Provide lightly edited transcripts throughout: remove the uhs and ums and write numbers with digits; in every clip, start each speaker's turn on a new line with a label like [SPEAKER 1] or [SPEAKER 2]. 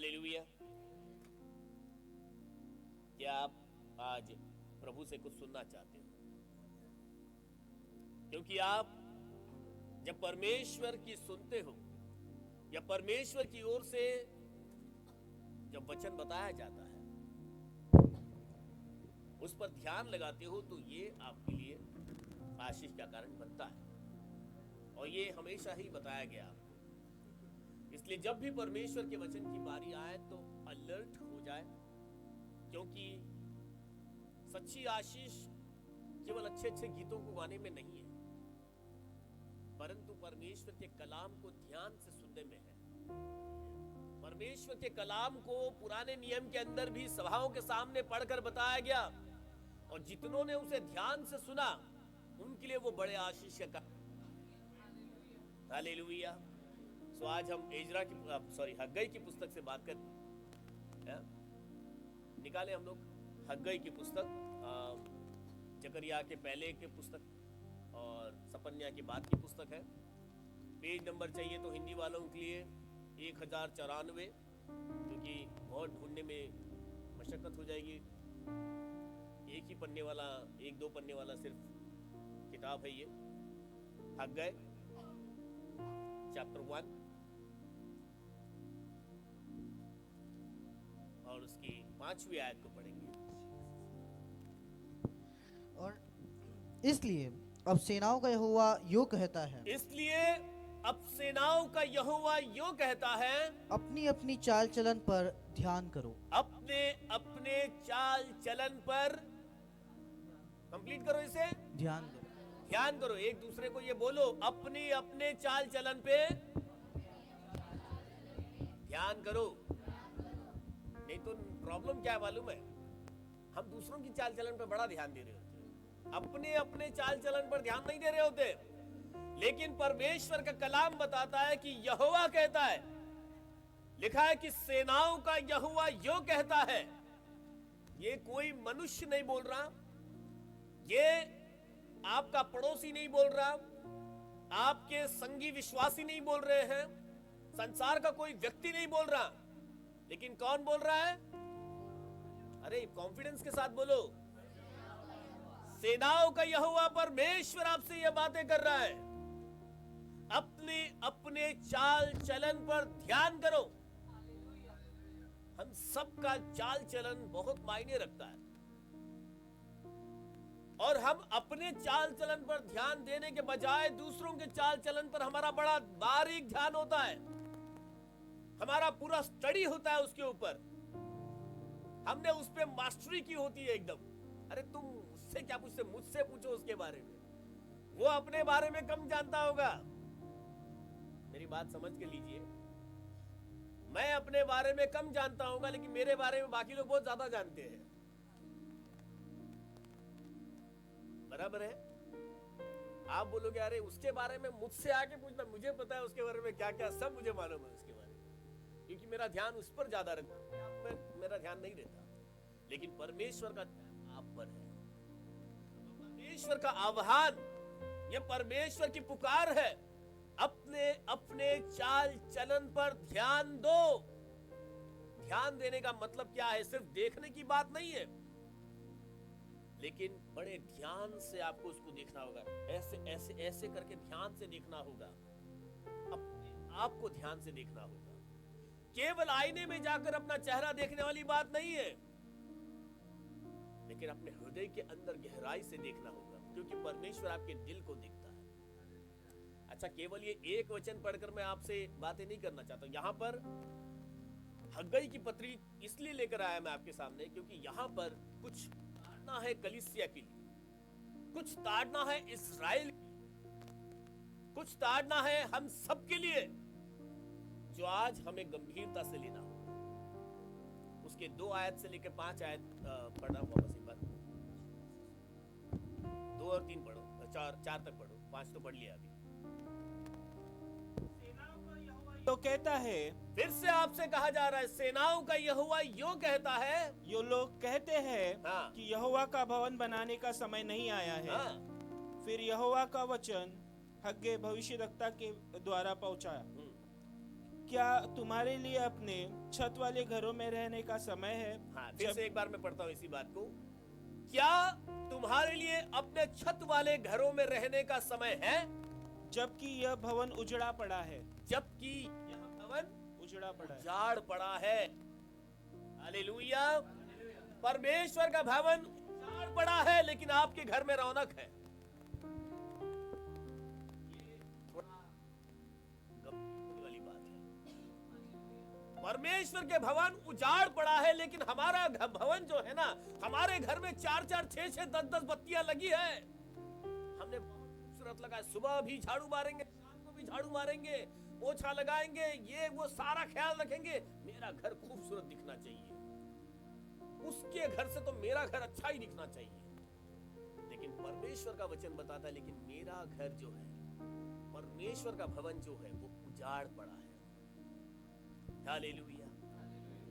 [SPEAKER 1] Hallelujah. क्या आप आज प्रभु से कुछ सुनना चाहते हो? क्योंकि आप जब परमेश्वर की सुनते हो या परमेश्वर की ओर से जब वचन बताया जाता है उस पर ध्यान लगाते हो तो ये आपके लिए आशीष का कारण बनता है, और ये हमेशा ही बताया गया आपको। इसलिए जब भी परमेश्वर के वचन की बारी आए तो अलर्ट हो जाए, क्योंकि सच्ची आशीष केवल अच्छे अच्छे गीतों को गाने में नहीं है, परंतु परमेश्वर के कलाम को ध्यान से सुनने में है। परमेश्वर के कलाम को पुराने नियम के अंदर भी सभाओं के सामने पढ़कर बताया गया, और जितनों ने उसे ध्यान से सुना उनके लिए वो बड़े आशीष का। हालेलुया। सो आज हम हग्गई की पुस्तक से बात कर निकाले हम लोग हग्गई की पुस्तक, जकरिया के पहले की पुस्तक और सपन्या के बाद की पुस्तक है। पेज नंबर चाहिए तो हिंदी वालों के लिए 1094, क्योंकि बहुत ढूंढने में मशक्कत हो जाएगी। एक ही पन्ने वाला, एक दो पन्ने वाला सिर्फ किताब है ये, हग्गई चैप्टर 1 और उसकी 5वीं आयत को पढ़ेंगे।
[SPEAKER 2] और इसलिए अब सेनाओं का यहोवा यूं कहता है,
[SPEAKER 1] इसलिए अब सेनाओं का यहोवा यूं कहता है,
[SPEAKER 2] अपनी अपनी चाल चलन पर ध्यान करो।
[SPEAKER 1] अपने अपने चाल चलन पर, कंप्लीट करो इसे,
[SPEAKER 2] ध्यान करो।
[SPEAKER 1] ध्यान करो। एक दूसरे को ये बोलो, अपने अपने चाल चलन पे ध्यान करो। नहीं तो प्रॉब्लम क्या है मालूम है, हम दूसरों की चाल चलन पर बड़ा ध्यान दे रहे होते हैं, अपने अपने चाल चलन पर ध्यान नहीं दे रहे होते। लेकिन परमेश्वर का कलाम बताता है कि यहोवा कहता है, लिखा है कि सेनाओं का यहोवा यो कहता है। ये कोई मनुष्य नहीं बोल रहा, ये आपका पड़ोसी नहीं बोल रहा, आपके संगी विश्वासी नहीं बोल रहे हैं, संसार का कोई व्यक्ति नहीं बोल रहा, लेकिन कौन बोल रहा है? अरे कॉन्फिडेंस के साथ बोलो, सेनाओं का यहोवा परमेश्वर आपसे यह बातें कर रहा है। अपने अपने चाल चलन पर ध्यान करो। हम सबका चाल चलन बहुत मायने रखता है, और हम अपने चाल चलन पर ध्यान देने के बजाय दूसरों के चाल चलन पर हमारा बड़ा बारीक ध्यान होता है, हमारा पूरा स्टडी होता है उसके ऊपर, हमने उस पर मास्टरी की होती है एकदम। अरे तुम उससे क्या पूछते, मुझसे पूछो उसके बारे में, वो अपने बारे में कम जानता होगा। मेरी बात समझ के लीजिए, मैं अपने बारे में कम जानता हूंगा, लेकिन मेरे बारे में बाकी लोग बहुत ज्यादा जानते हैं। बराबर है? आप बोलोगे अरे उसके बारे में मुझसे आके पूछना, मुझे पता है उसके बारे में क्या क्या, सब मुझे मालूम है उसके बारे में, क्योंकि मेरा ध्यान उस पर ज्यादा रहता है, मेरा ध्यान नहीं रहता। लेकिन परमेश्वर का ध्यान आप पर है, परमेश्वर का आह्वान, यह परमेश्वर की पुकार है, अपने अपने चाल चलन पर ध्यान दो। ध्यान देने का मतलब क्या है? सिर्फ देखने की बात नहीं है, लेकिन बड़े ध्यान से आपको उसको देखना होगा। ऐसे ऐसे ऐसे करके ध्यान से देखना होगा, अपने आप को ध्यान से देखना होगा। केवल आईने में जाकर अपना चेहरा देखने वाली बात नहीं है, लेकिन अपने हृदय के अंदर गहराई से देखना होगा, क्योंकि परमेश्वर आपके दिल को देखता है। अच्छा, केवल ये एक वचन पढ़कर मैं आपसे बातें नहीं करना चाहता। यहां पर हग्गई की पत्री इसलिए लेकर आया मैं आपके सामने, क्योंकि यहां पर कुछ ताड़ना है कलीसिया के लिए, कुछ ताड़ना है इस्राएल, कुछ ताड़ना है हम सब के लिए, जो आज हमें गंभीरता से लेना होगा। उसके 2 आयत से लेकर 5 आयत पढ़ना हुआ, बस एक बार 2 और 3 पढ़ो, 4 तक पढ़ो, 5 तो पढ़ लिया अभी।
[SPEAKER 3] तो कहता है,
[SPEAKER 1] फिर से आपसे कहा जा रहा है, सेनाओं का यहोवा यूं कहता है।
[SPEAKER 3] ये लोग कहते हैं
[SPEAKER 1] हाँ।
[SPEAKER 3] कि यहोवा का भवन बनाने का समय नहीं आया है।
[SPEAKER 1] हाँ।
[SPEAKER 3] फिर यहोवा का वचन हग्गे भविष्यद्वक्ता के द्वारा पहुंचा क्या तुम्हारे लिए अपने छत वाले घरों में रहने का समय है?
[SPEAKER 1] हाँ, फिर से एक बार मैं पढ़ता हूँ इसी बात को। क्या तुम्हारे लिए अपने छत वाले घरों में रहने का समय है,
[SPEAKER 3] जबकि यह भवन उजड़ा पड़ा है।
[SPEAKER 1] जबकि यह भवन
[SPEAKER 3] उजड़ा पड़ा है।
[SPEAKER 1] उजाड़ पड़ा है। हालेलुया। परमेश्वर का भवन उजाड़ पड़ा है, लेकिन आपके घर में रौनक है। ये थोड़ा गंभीर वाली बात है। परमेश्वर के भवन उजाड़ पड़ा है, लेकिन हमारा भवन जो है ना, हमारे घर में 4-4, 6-6, 10-10 बत्तियां लगी है। हमने बहुत खूबसूरत लगाया। सुबह भी झाड़ू मारेंगे, शाम को भी झाड़ू मारेंगे, पोछा लगाएंगे, ये वो सारा ख्याल रखेंगे। मेरा घर खूबसूरत दिखना चाहिए, उसके घर से तो मेरा घर अच्छा ही दिखना चाहिए। लेकिन परमेश्वर का वचन बताता है, लेकिन मेरा घर जो है, परमेश्वर का भवन जो है, वो उजाड़ पड़ा है। हालेलुया।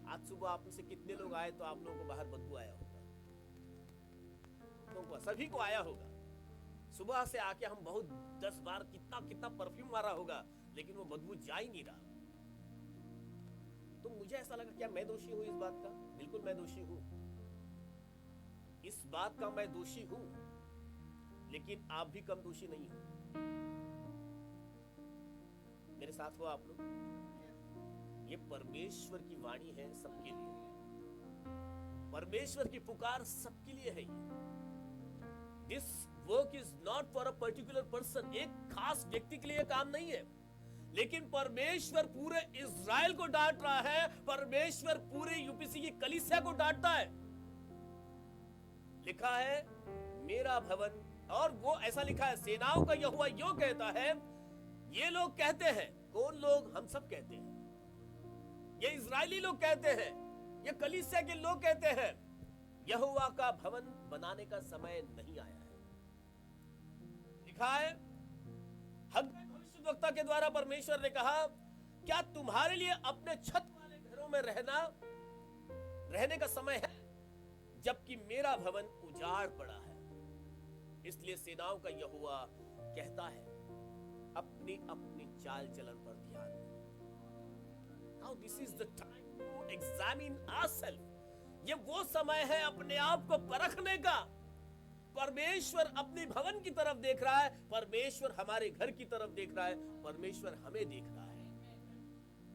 [SPEAKER 1] आज सुबह आप में से कितने लोग आए तो आप लोगों को बाहर बदबू आया होगा? तो सभी को आया होगा। सुबह से आके हम बहुत 10 बार कितना परफ्यूम मारा होगा, लेकिन वो बदबू जा ही नहीं रहा। तो मुझे ऐसा लगा, क्या मैं दोषी हूं इस बात का? बिल्कुल मैं दोषी हूं, इस बात का मैं दोषी हूं, लेकिन आप भी कम दोषी नहीं हो। मेरे साथ हो आप लोग? ये परमेश्वर की वाणी है सबके लिए, परमेश्वर की पुकार सबके लिए है। This work is not for a particular person, एक खास व्यक्ति के लिए काम नहीं है, लेकिन परमेश्वर पूरे इज़राइल को डांट रहा है। परमेश्वर पूरे यूपीसी की कलीसिया को डांटता है। लिखा है मेरा भवन, और वो ऐसा लिखा है, सेनाओं का यहोवा यूं कहता है। ये लोग कहते हैं, कौन लोग? हम सब कहते हैं, ये इजरायली लोग कहते हैं, ये कलीसिया के लोग कहते हैं, यहोवा का भवन बनाने का समय नहीं आया है। लिखा है हग्गाई भविष्यद्वक्ता के द्वारा परमेश्वर ने कहा, क्या तुम्हारे लिए अपने छत वाले घरों में रहने का समय है, जबकि मेरा भवन उजाड़ पड़ा है। इसलिए सेनाओं का यहोवा कहता है, अपनी अपनी चाल चलन पर ध्यान दो। Now this is the time to examine ourselves. ये वो समय है अपने आप को परखने का। परमेश्वर अपने भवन की तरफ देख रहा है, परमेश्वर हमारे घर की तरफ देख रहा है, परमेश्वर हमें देख रहा है।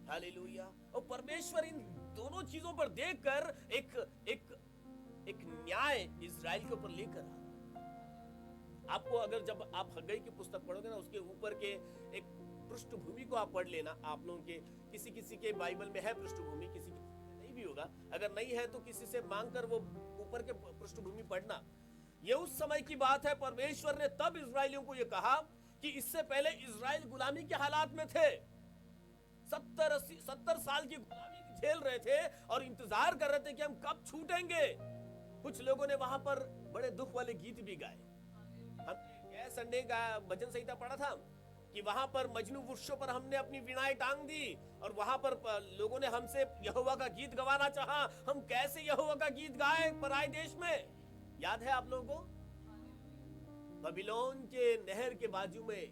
[SPEAKER 1] हालेलुया। और परमेश्वर इन दोनों चीजों पर देखकर एक न्याय इजराइल के ऊपर लेकर आ। आपको अगर जब आप हग्गाई की पुस्तक पढ़ोगे ना, उसके ऊपर के एक पृष्ठभूमि को आप पढ़ लेना। आप लोगों के किसी के बाइबल में है पृष्ठभूमि, किसी के नहीं भी होगा। अगर नहीं है तो किसी से मांगकर वो ऊपर के पृष्ठभूमि पढ़ना। ये उस समय की बात है, परमेश्वर ने तब इजराइलियों को ये कहा कि इससे पहले इजराइल गुलामी के हालात में थे। 70 साल की गुलामी झेल रहे थे और इंतजार कर रहे थे कि हम कब छूटेंगे। कुछ लोगों ने वहां पर बड़े दुख वाले गीत भी गाए। हमने संडे का भजन संहिता पढ़ा था कि वहां पर मजनू वृक्षों पर हमने अपनी वीणाएं टांग दी, और वहां पर लोगों ने हमसे यहोवा का गीत गवाना चाहा। हम कैसे यहोवा का गीत गाएं पराए देश में? याद है आप लोगों को? बबीलोन के नहर के बाजू में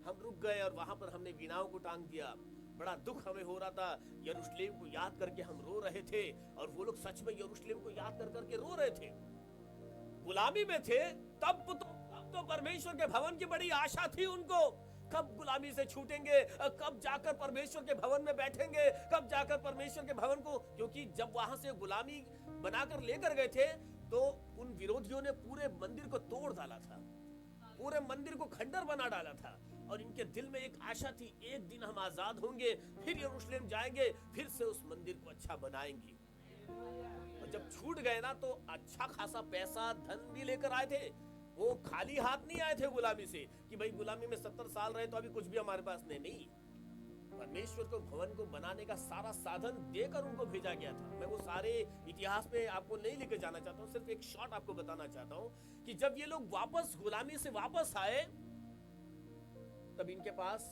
[SPEAKER 1] हम रुक गए और वहां पर हमने वीणाओं को टांग दिया। बड़ा दुख हमें हो रहा था, यरूशलेम को याद करके हम रो रहे थे, और वो लोग सच में यरूशलेम को याद कर करके रो रहे थे। गुलामी में थे तब तो परमेश्वर के भवन की बड़ी आशा थी उनको। कब गुलामी से छूटेंगे, कब जाकर परमेश्वर के भवन में बैठेंगे, कब जाकर परमेश्वर के भवन को, क्योंकि जब वहां से गुलामी बनाकर लेकर गए थे तो उन विरोधियों ने पूरे मंदिर को तोड़ डाला था, पूरे मंदिर को खंडर बना डाला था, और इनके दिल में एक आशा थी, एक दिन हम आजाद होंगे, फिर यरूशलेम जाएंगे, फिर से उस मंदिर को अच्छा बनाएंगे। और जब छूट गए ना तो अच्छा खासा पैसा धन भी लेकर आए थे। वो खाली हाथ नहीं आए थे गुलामी से कि भाई गुलामी में 70 साल रहे तो अभी कुछ भी हमारे पास नहीं। परमेश्वर को भवन को बनाने का सारा साधन देकर उनको भेजा गया था। मैं वो सारे इतिहास में आपको नहीं लेके जाना चाहता हूँ, सिर्फ एक शॉर्ट आपको बताना चाहता हूँ कि जब ये लोग वापस गुलामी से वापस आए तब इनके पास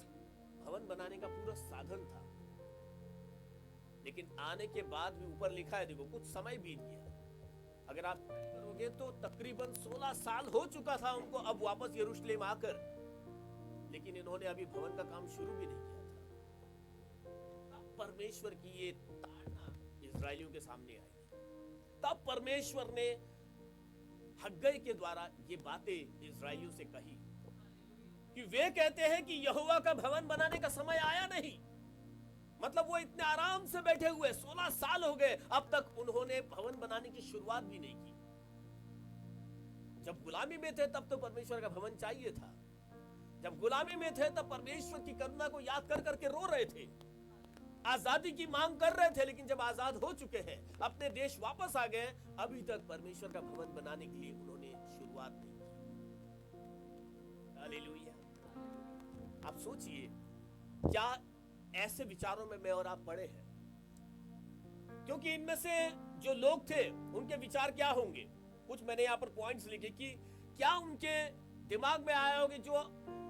[SPEAKER 1] भवन बनाने का पूरा साधन था। लेकिन आने के बाद भी ऊपर लिखा है, देखो कुछ समय बीत गया, अगर आप करोगे तो तकरीबन 16 साल हो चुका था उनको अब वापस यरूशलेम आकर, लेकिन इन्होंने अभी भवन का काम शुरू भी नहीं किया था। परमेश्वर की ये ताड़ना इस्राएलियों के सामने आई, तब परमेश्वर ने हग्गई के द्वारा ये बातें इस्राएलियों से कही कि वे कहते हैं कि यहोवा का भवन बनाने का समय आया नहीं। मतलब वो इतने आराम से बैठे हुए, 16 साल हो गए, अब तक उन्होंने भवन बनाने की शुरुआत भी नहीं की। जब गुलामी में थे तब तो परमेश्वर का भवन चाहिए था, जब गुलामी में थे तब परमेश्वर की करुणा को याद कर करके रो रहे थे, आजादी की मांग कर रहे थे। लेकिन जब आजाद हो चुके हैं, अपने देश वापस आ गए, अभी तक परमेश्वर का भवन बनाने के लिए उन्होंने शुरुआत नहीं की। हालेलुया। आप सोचिए, क्या ऐसे विचारों में मैं और आप पड़े हैं? क्योंकि इनमें से जो लोग थे उनके विचार क्या होंगे? कुछ मैंने यहाँ पर पॉइंट्स लिखे कि क्या उनके दिमाग में आया होगा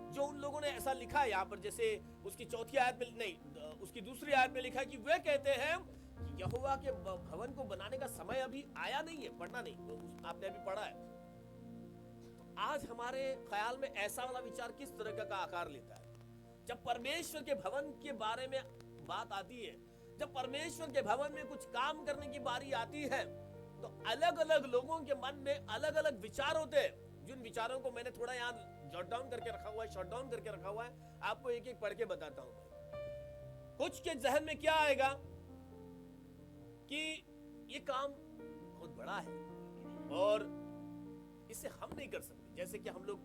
[SPEAKER 1] जो उन लोगों ने ऐसा लिखा है यहाँ पर, जैसे उसकी चौथी आयत में नहीं, उसकी दूसरी आयत में लिखा है कि वे कहते हैं कि यहोवा के भवन को बनाने का समय अभी आया नहीं है। पढ़ना नहीं, आपने अभी पढ़ा है। तो आज हमारे ख्याल में ऐसा वाला विचार किस तरह का आकार लेता है? जब परमेश्वर के भवन के बारे में बात आती है, जब परमेश्वर के भवन में कुछ काम करने की बारी आती है, तो अलग अलग लोगों के मन में अलग अलग विचार होते हैं। जिन विचारों को मैंने थोड़ा यहाँ जॉट डाउन करके रखा हुआ है, शॉट डाउन करके रखा हुआ है, आपको एक एक पढ़ के बताता हूं। कुछ के जहन में क्या आएगा कि ये काम बहुत बड़ा है और इसे हम नहीं कर सकते। जैसे कि हम लोग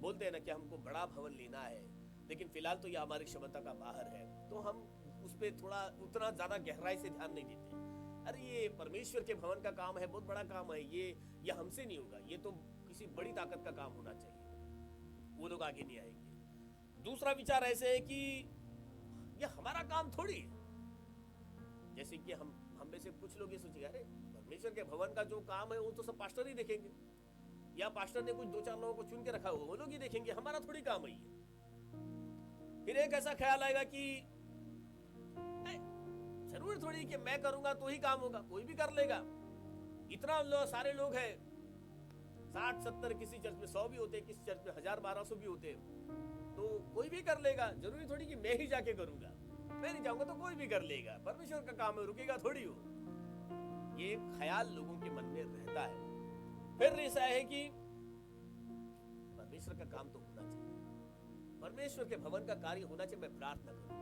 [SPEAKER 1] बोलते हैं ना कि हमको बड़ा भवन लेना है, लेकिन फिलहाल तो ये हमारी क्षमता का बाहर है, तो हम उस पर थोड़ा उतना ज्यादा गहराई से ध्यान नहीं देते। अरे ये परमेश्वर के भवन का काम है, बहुत बड़ा काम है, ये हमसे नहीं होगा, ये तो किसी बड़ी ताकत का काम होना चाहिए, वो लोग आगे नहीं आएंगे। दूसरा विचार ऐसे है कि ये हमारा काम थोड़ी है। जैसे कि हम में से कुछ लोग ये सोचेंगे, अरे परमेश्वर के भवन का जो काम है वो तो सब पास्टर ही देखेंगे, या पास्टर ने कुछ 2-4 लोगों को चुन के रखा हुआ, वो लोग ही देखेंगे, हमारा थोड़ी काम है ये। फिर एक ऐसा ख्याल आएगा कि जरूर थोड़ी कि मैं करूंगा तो ही काम होगा, कोई भी कर लेगा। इतना सारे लोग हैं, 60-70, किसी चर्च में 100 भी होते, किसी चर्च में 1000-1200 भी होते, तो कोई भी कर लेगा। जरूरी थोड़ी कि मैं ही जाके करूंगा, मैं नहीं जाऊंगा तो कोई भी कर लेगा, परमेश्वर का काम है, रुकेगा थोड़ी हो। ये ख्याल लोगों के मन में रहता है। फिर ऐसा है कि परमेश्वर का काम तो होना चाहिए, परमेश्वर के भवन का कार्य होना चाहिए, मैं प्रार्थना करूंगा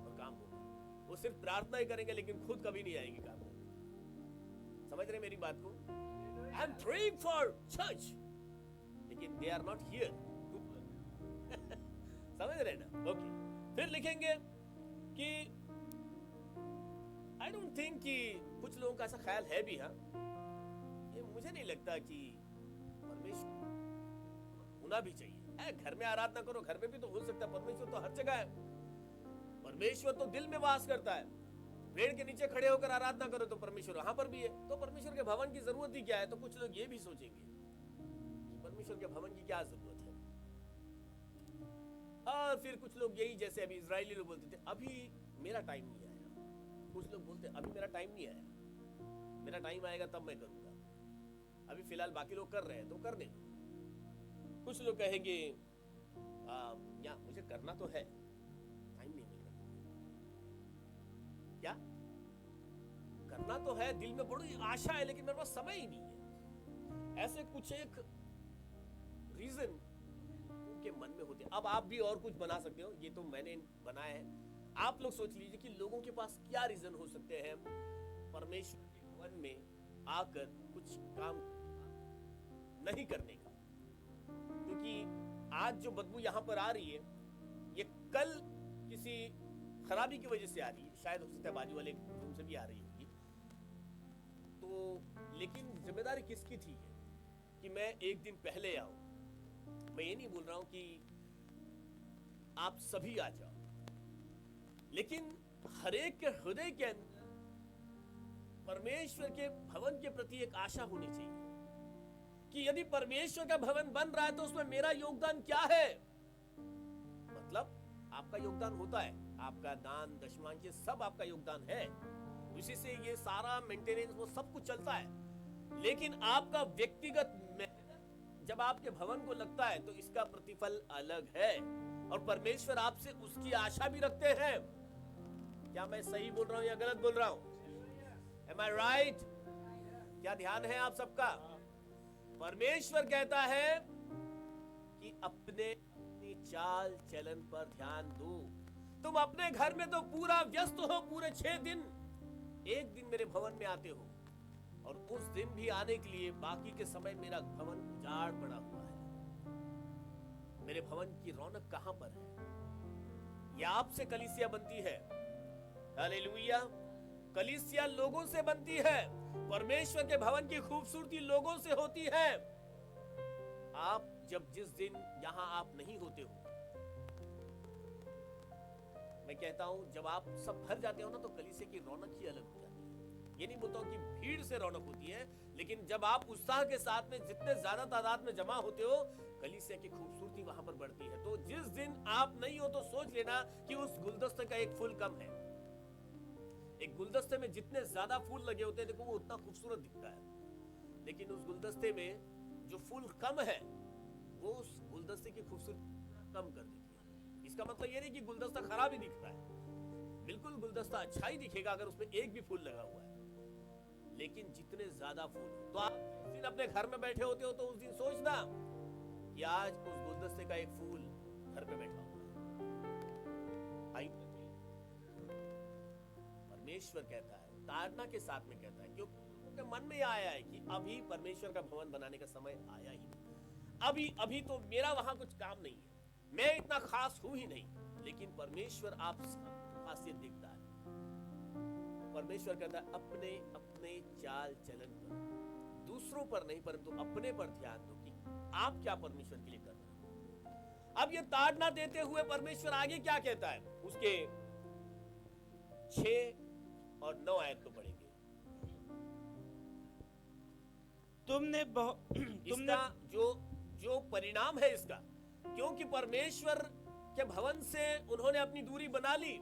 [SPEAKER 1] और काम होगा। वो सिर्फ प्रार्थना ही करेंगे लेकिन खुद कभी नहीं आएंगे काम करने। समझ रहे मेरी बात को? I am praying for church, लेकिन दे आर नॉट हियर। समझ रहे ना? ओके। फिर लिखेंगे कि आई डोंट थिंक कि कुछ लोगों का ऐसा ख्याल है भी, हाँ, ये मुझे नहीं लगता कि परमेश्वर होना भी चाहिए। घर में आराधना करो, घर में भी तो हो सकता है, परमेश्वर तो हर जगह है, परमेश्वर तो दिल में वास करता है। पेड़ के नीचे खड़े होकर आराधना करो तो परमेश्वर वहां पर भी है, तो परमेश्वर के भवन की जरूरत ही क्या है? तो कुछ लोग ये भी सोचेंगे कि परमेश्वर के भवन की क्या जरूरत है। और फिर कुछ लोग यही, जैसे अभी इजरायली लोग बोलते थे, अभी मेरा टाइम नहीं आया। कुछ लोग बोलते अभी मेरा टाइम नहीं आया, मेरा टाइम आएगा तब मैं करूंगा, अभी फिलहाल बाकी लोग कर रहे हैं तो करने दो। कुछ लोग कहेंगे या मुझे करना तो है, टाइम नहीं मिल रहा। क्या करना तो है, दिल में बड़ी आशा है, लेकिन मेरे पास समय ही नहीं है। ऐसे कुछ एक रीजन उनके मन में होते हैं। अब आप भी और कुछ बना सकते हो, ये तो मैंने बनाया है, आप लोग सोच लीजिए कि लोगों के पास क्या रीजन हो सकते हैं परमेश्वर के भवन में आकर कुछ काम नहीं करने का। क्योंकि आज जो बदबू यहां पर आ रही है, ये कल किसी खराबी की वजह से आ रही है, शायद हो सकता है बाजू वाले रूम से भी आ रही होगी। तो लेकिन जिम्मेदारी किसकी थी कि मैं एक दिन पहले आऊं? मैं ये नहीं बोल रहा हूं कि आप सभी आ जाओ, लेकिन हर एक के हृदय के अंदर परमेश्वर के भवन के प्रति एक आशा होनी चाहिए कि यदि परमेश्वर का भवन बन रहा है तो उसमें मेरा योगदान क्या है। मतलब आपका योगदान होता है, आपका दान दशमांश ये सब आपका योगदान है, उसी से ये सारा मेंटेनेंस वो सब कुछ चलता है। लेकिन आपका व्यक्तिगत मेहनत जब आपके भवन को लगता है तो इसका प्रतिफल अलग है, और परमेश्वर आपसे उसकी आशा भी रखते हैं। क्या मैं सही बोल रहा हूं या गलत बोल रहा हूं? Am I right? क्या ध्यान है आप सबका? परमेश्वर कहता है कि अपनी चाल चलन पर ध्यान दो। तुम अपने घर में तो पूरा व्यस्त हो, पूरे 6 दिन, एक दिन मेरे भवन में आते हो, और उस दिन भी आने के लिए बाकी के समय मेरा भवन उजाड़ पड़ा हुआ है। मेरे भवन की रौनक कहां पर है? यह आपसे कलीसिया बनती है। हालेलुया। कलीसिया लोगों से बनती है। परमेश्वर के भवन की खूबसूरती लोगों से होती है। आप जब जिस दिन यहां आप नहीं होते हो, मैं कहता हूं जब आप सब भर जाते हो ना, तो कलीसिया की रौनक ही अलग हो जाती है। ये नहीं बोलता हूं कि भीड़ से रौनक होती है, लेकिन जब आप उत्साह के साथ में जितने ज्यादा तादाद में जमा होते हो, कलीसिया की खूबसूरती वहां पर बढ़ती है। तो जिस दिन आप नहीं हो, तो सोच लेना कि उस गुलदस्ते का एक फूल कम है। एक गुलदस्ते में जितने ज्यादा फूल लगे होते हैं, देखो वो उतना खूबसूरत दिखता है, लेकिन उस गुलदस्ते में जो फूल कम है, वो उस गुलदस्ते की खूबसूरती कम कर देती है। इसका मतलब ये नहीं कि गुलदस्ता खराब ही दिखता है, बिल्कुल गुलदस्ता अच्छा ही दिखेगा अगर उसमें एक भी फूल लगा हुआ है। लेकिन जितने ज्यादा फूल, तो आप जिस दिन अपने घर में बैठे होते हो, तो उस दिन सोचना कि आज उस गुलदस्ते का एक फूल घर में बैठा हुआ है। परमेश्वर कहता है, ताड़ना के साथ में कहता है, क्योंकि उनके मन में आया है कि अभी परमेश्वर का भवन बनाने का समय आया ही नहीं। अभी तो मेरा वहां कुछ काम नहीं है, मैं इतना खास हूं ही नहीं, लेकिन परमेश्वर आप खासियत देखता है। परमेश्वर कहता है अपने अपने चाल चलन पर, दूसरों पर नहीं परंतु अपने पर ध्यान दो कि आप क्या परमेश्वर के लिए कर रहे हो। अब ये ताड़ना देते हुए परमेश्वर आगे क्या कहता है, उसके 6 और 9 आयत को पढ़ेंगे। इसका जो परिणाम है इसका, क्योंकि परमेश्वर के भवन से उन्होंने अपनी दूरी बना ली,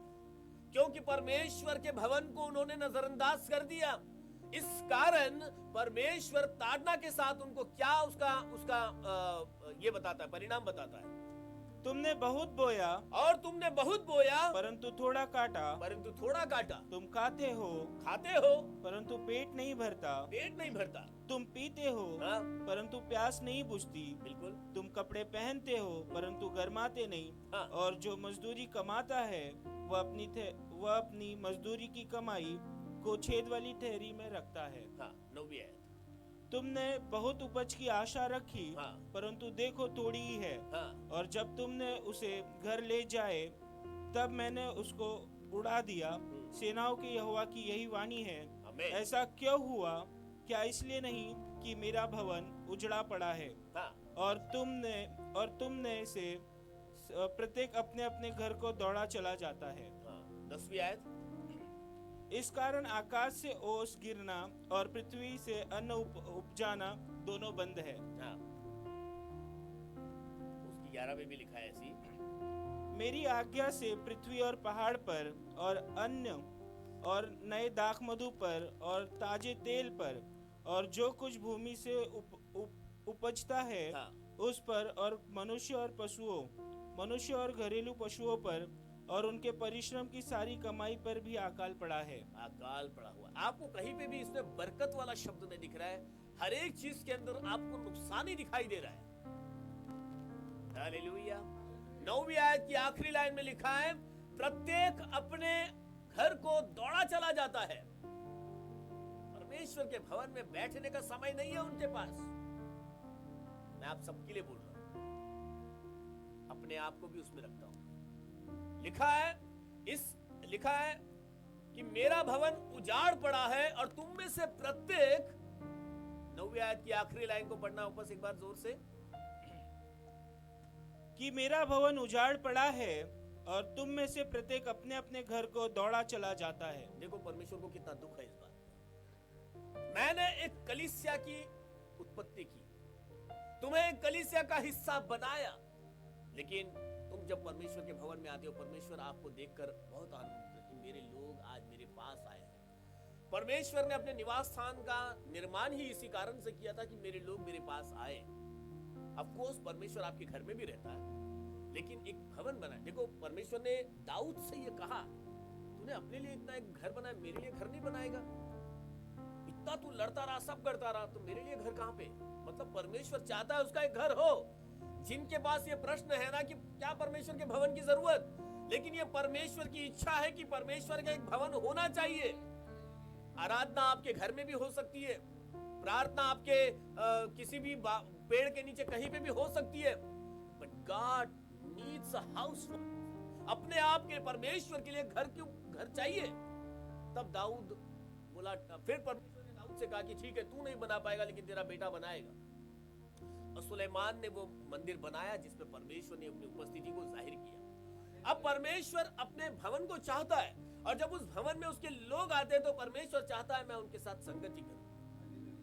[SPEAKER 1] क्योंकि परमेश्वर के भवन को उन्होंने नजरअंदाज कर दिया, इस कारण परमेश्वर ताड़ना के साथ उनको क्या उसका ये बताता है, परिणाम बताता है।
[SPEAKER 3] तुमने बहुत बोया
[SPEAKER 1] और तुमने बहुत बोया,
[SPEAKER 3] परंतु थोड़ा काटा। तुम खाते हो
[SPEAKER 1] परंतु
[SPEAKER 3] पेट नहीं भरता। तुम पीते हो
[SPEAKER 1] हाँ?
[SPEAKER 3] परंतु प्यास नहीं बुझती।
[SPEAKER 1] बिल्कुल।
[SPEAKER 3] तुम कपड़े पहनते हो परंतु गर्माते नहीं।
[SPEAKER 1] हाँ?
[SPEAKER 3] और जो मजदूरी कमाता है वह अपनी मजदूरी की कमाई को छेद वाली थैली में रखता है।
[SPEAKER 1] हाँ, 9वीं आयत।
[SPEAKER 3] तुमने बहुत उपज की आशा रखी,
[SPEAKER 1] हाँ?
[SPEAKER 3] परंतु देखो थोड़ी ही है।
[SPEAKER 1] हाँ?
[SPEAKER 3] और जब तुमने उसे घर ले जाए, तब मैंने उसको उड़ा दिया। सेनाओं के यहोवा की यही वाणी है,
[SPEAKER 1] आमीन।
[SPEAKER 3] ऐसा क्यों हुआ? क्या इसलिए नहीं कि मेरा भवन उजड़ा पड़ा है?
[SPEAKER 1] हाँ?
[SPEAKER 3] और तुमने से प्रत्येक अपने अपने घर को दौड़ा चला जाता है।
[SPEAKER 1] हाँ, 10वीं आयत।
[SPEAKER 3] इस कारण आकाश से ओस गिरना और पृथ्वी से अन्न उपजाना दोनों बंद है।
[SPEAKER 1] हाँ, उसकी 11 में भी लिखा है ऐसी।
[SPEAKER 3] मेरी आज्ञा से पृथ्वी और पहाड़ पर और अन्न और नए दाख मधु पर और ताजे तेल पर और जो कुछ भूमि से उपजता है,
[SPEAKER 1] हाँ?
[SPEAKER 3] उस पर और मनुष्य और घरेलू पशुओं पर और उनके परिश्रम की सारी कमाई पर भी अकाल पड़ा है।
[SPEAKER 1] अकाल पड़ा हुआ। आपको कहीं पे भी इसमें बरकत वाला शब्द नहीं दिख रहा है, हर एक चीज के अंदर आपको नुकसान ही दिखाई दे रहा है। हालेलुया। 9वीं आयत की आखिरी लाइन में लिखा है, प्रत्येक अपने घर को दौड़ा चला जाता है। परमेश्वर के भवन में बैठने का समय नहीं है उनके पास। मैं आप सबके लिए बोल रहा हूं, अपने आप को भी उसमें रखता हूं। लिखा है कि मेरा भवन उजाड़ पड़ा है, और तुम में से प्रत्येक, 9वीं आयत की आखिरी लाइन को पढ़ना वापस एक बार जोर से,
[SPEAKER 3] कि मेरा भवन उजाड़ पड़ा है और तुम में से प्रत्येक अपने अपने घर को दौड़ा चला जाता है।
[SPEAKER 1] देखो परमेश्वर को कितना दुख है इस बात। मैंने एक कलीसिया की उत्पत्ति की, तुम्हें एक कलीसिया का हिस्सा बनाया, लेकिन तुम जब परमेश्वर के भवन में आते हो, परमेश्वर आपको देखकर बहुत आनंदित है कि मेरे लोग आज मेरे पास आए हैं। परमेश्वर ने अपने निवास स्थान का निर्माण ही इसी कारण से किया था कि मेरे लोग मेरे पास आए। ऑफ कोर्स परमेश्वर आपके घर में भी रहता है, लेकिन एक भवन बना। देखो परमेश्वर ने दाऊद से ये कहा, तूने अपने लिए इतना एक घर बनाया, मेरे लिए घर नहीं बनाएगा? इतना तू लड़ता रहा, सब करता रहा, तो मेरे लिए घर कहां पे? मतलब परमेश्वर चाहता है उसका एक घर हो। जिनके पास ये प्रश्न है ना कि क्या परमेश्वर के भवन की जरूरत, लेकिन ये परमेश्वर की इच्छा है कि परमेश्वर का एक भवन होना चाहिए। आराधना आपके घर में भी हो सकती है, प्रार्थना आपके किसी भी पेड़ के नीचे कहीं पे भी हो सकती है, but God needs a house. अपने आप के परमेश्वर के लिए घर चाहिए। तब दाऊद बोला, फिर परमेश्वर ने दाऊद से कहा कि ठीक है, तू नहीं बना पाएगा लेकिन तेरा बेटा बनाएगा। और सुलेमान ने वो मंदिर बनाया जिसमें परमेश्वर ने अपनी उपस्थिति को जाहिर किया। अब परमेश्वर अपने भवन को चाहता है, और जब उस भवन में उसके लोग आते हैं तो परमेश्वर चाहता है मैं उनके साथ संगति करूं।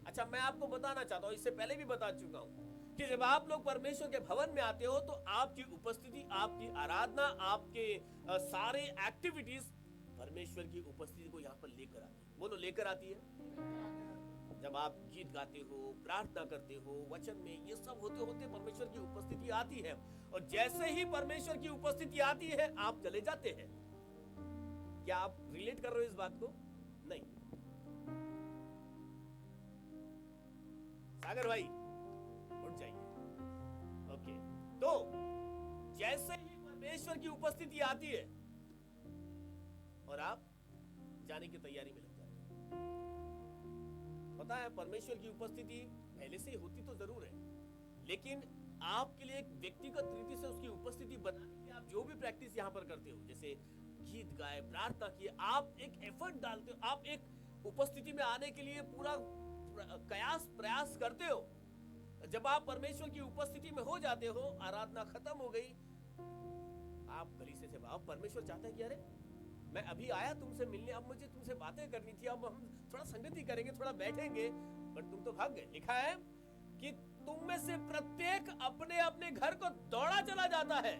[SPEAKER 1] अच्छा, मैं आपको बताना चाहता हूं, इससे पहले भी बता चुका हूं कि जब आप लोग परमेश्वर के भवन में आते हो तो आपकी उपस्थिति, आपकी आराधना, आपके सारे एक्टिविटीज परमेश्वर की उपस्थिति को यहाँ पर लेकर आती है। बोलो, लेकर आती है। जब आप गीत गाते हो, प्रार्थना करते हो, वचन में, ये सब होते होते परमेश्वर की उपस्थिति आती है, और जैसे ही परमेश्वर की उपस्थिति आती है आप चले जाते हैं। क्या आप रिलेट कर रहे हो इस बात को? नहीं। सागर भाई उठ जाइए। ओके, तो जैसे ही परमेश्वर की उपस्थिति आती है और आप जाने की तैयारी में लग जाते हैं। पता है, परमेश्वर की उपस्थिति पहले से ही होती तो जरूर है, लेकिन आपके लिए एक व्यक्तिगत रीति से उसकी उपस्थिति बनाने के लिए आप जो भी प्रैक्टिस यहाँ पर करते हो, जैसे गीत गाए, प्रार्थना किए, आप एक एफर्ट डालते हो, आप एक उपस्थिति में आने के लिए पूरा प्रयास करते हो। जब आप परमेश्वर की उपस्थिति में हो जाते हो, आराधना खत्म हो गई, आप गलीचे से आप परमेश्वर चाहता है कि अरे मैं अभी आया तुमसे मिलने, अब मुझे तुमसे बातें करनी थी, अब हम थोड़ा संगति करेंगे, थोड़ा बैठेंगे, पर तुम तो भाग गए। लिखा है कि तुम में से प्रत्येक अपने अपने घर को दौड़ा चला जाता है।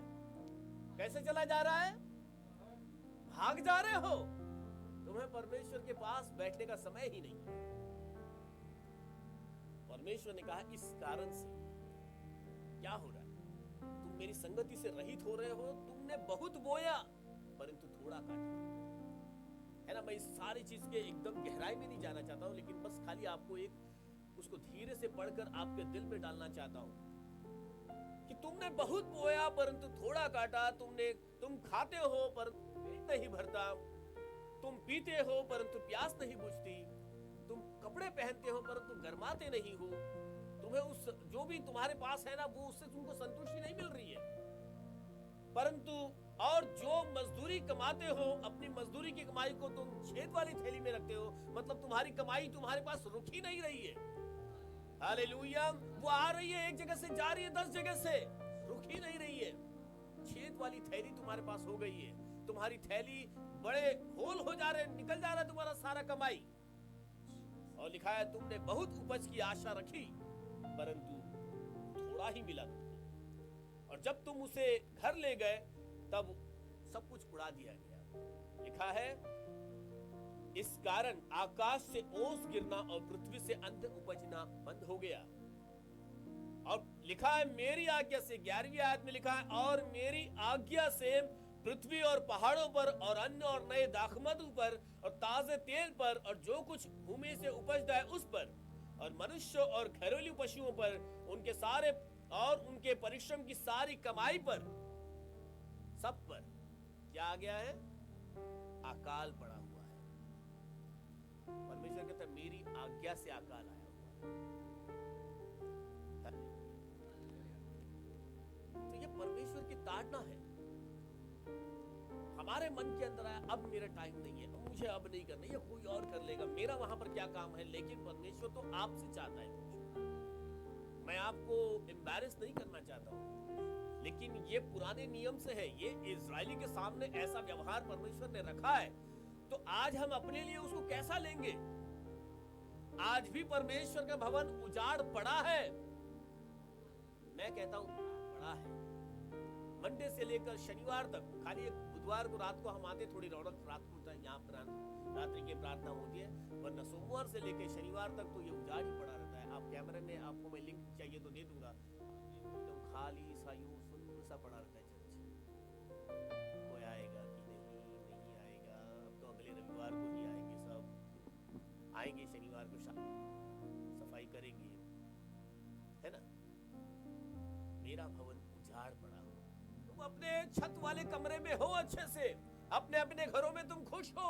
[SPEAKER 1] कैसे चला जा रहा है? भाग जा रहे हो। तुम्हें परमेश्वर के पास बैठने का समय ही नहीं है। परमेश्वर ने कहा, इस कारण से क्या हो रहा है? तुम मेरी संगति से रहित हो रहे हो। तुमने बहुत बोया परंतु थोड़ा काटा, है ना। मैं इस सारी चीज के एकदम गहराई में नहीं जाना चाहता हूं, लेकिन बस खाली आपको एक उसको धीरे से पढ़कर आपके दिल में डालना चाहता हूं कि तुमने बहुत बोया परंतु थोड़ा काटा। तुम खाते हो परंतु पेट नहीं भरता, तुम पीते हो परंतु प्यास नहीं बुझती, तुम कपड़े पहनते हो परंतु गर्माते नहीं हो। तुम्हें उस जो भी तुम्हारे पास है ना, वो उससे तुमको संतुष्टि नहीं मिल रही है, परंतु और जो मजदूरी कमाते हो, अपनी मजदूरी की कमाई को तुम छेद वाली थैली में रखते हो। मतलब तुम्हारी कमाई तुम्हारे पास रुक ही नहीं रही है। हालेलुया। वो आ रही है, एक जगह से जा रही है 10 जगह से, रुक ही नहीं रही है। छेद वाली थैली तुम्हारे पास हो गई है। तुम्हारी थैली बड़े होल हो जा रहे, निकल जा रहा है तुम्हारा सारा कमाई। और लिखा है, तुमने बहुत उपज की आशा रखी परंतु थोड़ा ही मिला तुमको, और जब तुम उसे घर ले गए तब सब कुछ उड़ा दिया गया। लिखा है, इस कारण आकाश से ओस गिरना और पृथ्वी से अन्न उपजना बंद हो गया। और लिखा है, मेरी आज्ञा से, 11वीं आयत में लिखा है, और मेरी आज्ञा से पृथ्वी और पहाड़ों पर और अन्न और नए दाखमधु पर और ताजे तेल पर और जो कुछ भूमि से उपजता है उस पर, और मनुष्य और घरेलू पशुओं पर, उनके सारे और उनके परिश्रम की सारी कमाई पर, सब पर क्या आ गया है? अकाल पड़ा हुआ है। परमेश्वर कहता है, मेरी आज्ञा से अकाल आया हुआ है। तो ये परमेश्वर की ताड़ना है। हमारे मन के अंदर आया, अब मेरा टाइम नहीं है, मुझे अब नहीं करना, ये कोई और कर लेगा, मेरा वहां पर क्या काम है। लेकिन परमेश्वर तो आपसे चाहता है कुछ। मैं आपको एम्बैरेस नहीं करना चाहता हूं, लेकिन ये पुराने नियम से है। ये इजरायली के सामने ऐसा व्यवहार परमेश्वर ने रखा है, तो आज हम अपने लिए उसको कैसा लेंगे? आज भी परमेश्वर का भवन उजाड़ पड़ा है। मैं कहता हूं पड़ा है। मंडे से लेकर शनिवार तक, खाली एक बुधवार को रात को हम आते, थोड़ी रौनक रात को यहाँ पर रात्रि की प्रार्थना होती है, वरना सोमवार से लेकर शनिवार तक तो ये उजाड़ ही पड़ा रहता है। आप कैमरे में, आपको मैं लिंक चाहिए तो दे दूंगा, एकदम खाली सा यूं सुन्न सा पड़ा रहता है चर्च। कोई आएगा कि नहीं आएगा, मेरा भवन उजाड़ पड़ा हो। तुम अपने छत वाले कमरे में हो अच्छे से, अपने अपने घरों में तुम खुश हो,